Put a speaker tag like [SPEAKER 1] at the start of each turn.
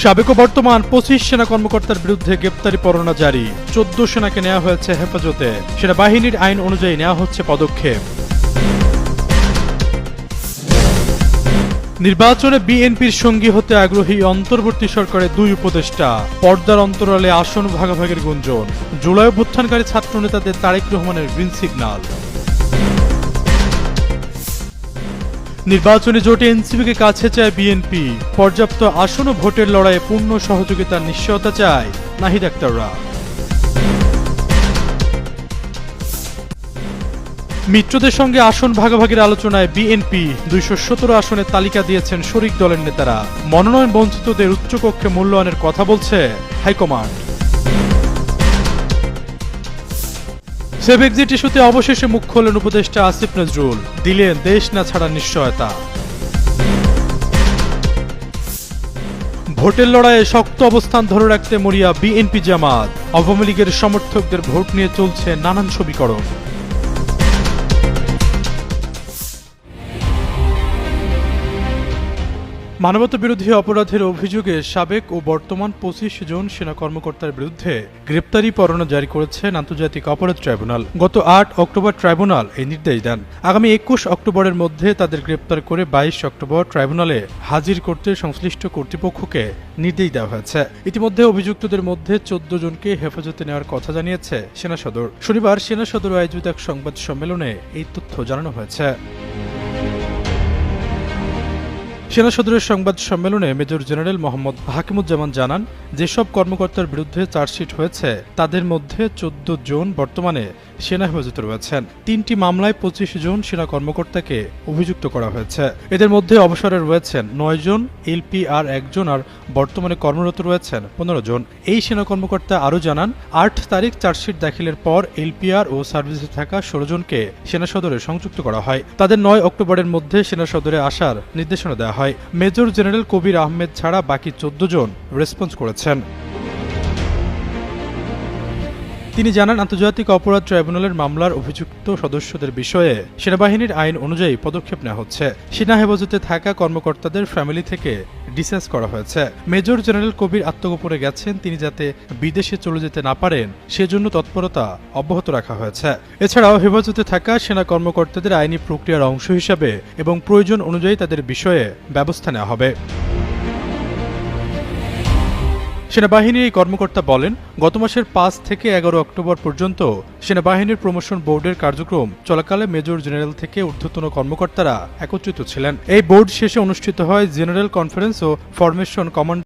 [SPEAKER 1] সাবেক ও বর্তমান 25 সেনা কর্মকর্তার বিরুদ্ধে গ্রেপ্তারি পরোয়ানা জারি। 14 সেনাকে নেওয়া হয়েছে হেফাজতে। সেনাবাহিনীর আইন অনুযায়ী নেওয়া হচ্ছে পদক্ষেপ। নির্বাচনে বিএনপির সঙ্গী হতে আগ্রহী অন্তর্বর্তী সরকারের 2 উপদেষ্টা। পর্দার অন্তরালে আসন ভাগাভাগির গুঞ্জন। জুলাই অভ্যুত্থানকারী ছাত্র নেতাদের তারেক রহমানের গ্রিন সিগন্যাল। নির্বাচনী জোটে এনসিপিকে কাছে চায় বিএনপি। পর্যাপ্ত আসন ও ভোটের লড়াইয়ে পূর্ণ সহযোগিতার নিশ্চয়তা চায় নাহিদ আক্তাররা। মিত্রদের সঙ্গে আসন ভাগাভাগির আলোচনায় বিএনপি 217 আসনের তালিকা দিয়েছেন শরিক দলের নেতারা। মনোনয়ন বঞ্চিতদের উচ্চকক্ষে মূল্যায়নের কথা বলছে হাইকমান্ড। সেভ এক্সিট ইস্যুতে অবশেষে মুখ খোলেন উপদেষ্টা আসিফ নজরুল। দিলেন দেশ না ছাড়ার নিশ্চয়তা। ভোটের লড়াইয়ে শক্ত অবস্থান ধরে রাখতে মরিয়া বিএনপি জামাত। আওয়ামী লীগের সমর্থকদের ভোট নিয়ে চলছে নানান সমীকরণ। মানবতা বিরোধী অপরাধের অভিযোগে সাবেক ও বর্তমান 25 জন সেনা কর্মকর্তার বিরুদ্ধে গ্রেপ্তারি পরোয়ানা জারি করেছেন আন্তর্জাতিক অপরাধ ট্রাইব্যুনাল। গত 8 অক্টোবর ট্রাইব্যুনাল এই নির্দেশ দেন। আগামী 21 অক্টোবরের মধ্যে তাদের গ্রেপ্তার করে 22 অক্টোবর ট্রাইব্যুনালে হাজির করতে সংশ্লিষ্ট কর্তৃপক্ষকে নির্দেশ দেওয়া হয়েছে। ইতিমধ্যে অভিযুক্তদের মধ্যে 14 জনকে হেফাজতে নেওয়ার কথা জানিয়েছে সেনা সদর। শনিবার সেনা সদর আয়োজিত এক সংবাদ সম্মেলনে এই তথ্য জানানো হয়েছে। সেনা সদরের সংবাদ সম্মেলনে মেজর জেনারেল মোহাম্মদ হাকিমুজ্জামান জানান, যেসব কর্মকর্তার বিরুদ্ধে চার্জশিট হয়েছে তাদের মধ্যে 14 জন বর্তমানে সেনা হেফাজতে রয়েছেন। 3টি মামলায় 25 জন সেনা কর্মকর্তাকে অভিযুক্ত করা হয়েছে। এদের মধ্যে অবসরে রয়েছেন 9 জন, এলপিআর 1 জন আর বর্তমানে কর্মরত রয়েছেন 15 জন। এই সেনা কর্মকর্তা আরও জানান, 8 তারিখ চার্জশিট দাখিলের পর এলপিআর ও সার্ভিসে থাকা 16 জনকে সেনা সদরে সংযুক্ত করা হয়। তাদের 9 অক্টোবরের মধ্যে সেনা সদরে আসার নির্দেশনা দেওয়া হয়। মেজর জেনারেল কবির আহমেদ ছাড়া বাকি 14 জন রেসপন্স করেছেন। তিনি জানান, আন্তর্জাতিক অপরাধ ট্রাইব্যুনালের মামলার অভিযুক্ত সদস্যদের বিষয়ে সেনাবাহিনীর আইন অনুযায়ী পদক্ষেপ নেওয়া হচ্ছে। সেনা হেফাজতে থাকা কর্মকর্তাদের ফ্যামিলি থেকে ডিসেন্স করা হয়েছে। মেজর জেনারেল কবির আত্মগোপনে গেছেন, তিনি যাতে বিদেশে চলে যেতে না পারেন সেজন্য তৎপরতা অব্যাহত রাখা হয়েছে। এছাড়াও হেফাজতে থাকা সেনা কর্মকর্তাদের আইনি প্রক্রিয়ার অংশ হিসাবে এবং প্রয়োজন অনুযায়ী তাদের বিষয়ে ব্যবস্থা নেওয়া হবে। সেনাবাহিনীর এই কর্মকর্তা বলেন, গত মাসের 5 থেকে 11 অক্টোবর পর্যন্ত সেনাবাহিনীর প্রমোশন বোর্ডের কার্যক্রম চলাকালে মেজর জেনারেল থেকে ঊর্ধ্বতন কর্মকর্তারা একত্রিত ছিলেন। এই বোর্ড শেষে অনুষ্ঠিত হয় জেনারেল কনফারেন্স ও ফরমেশন কমান্ড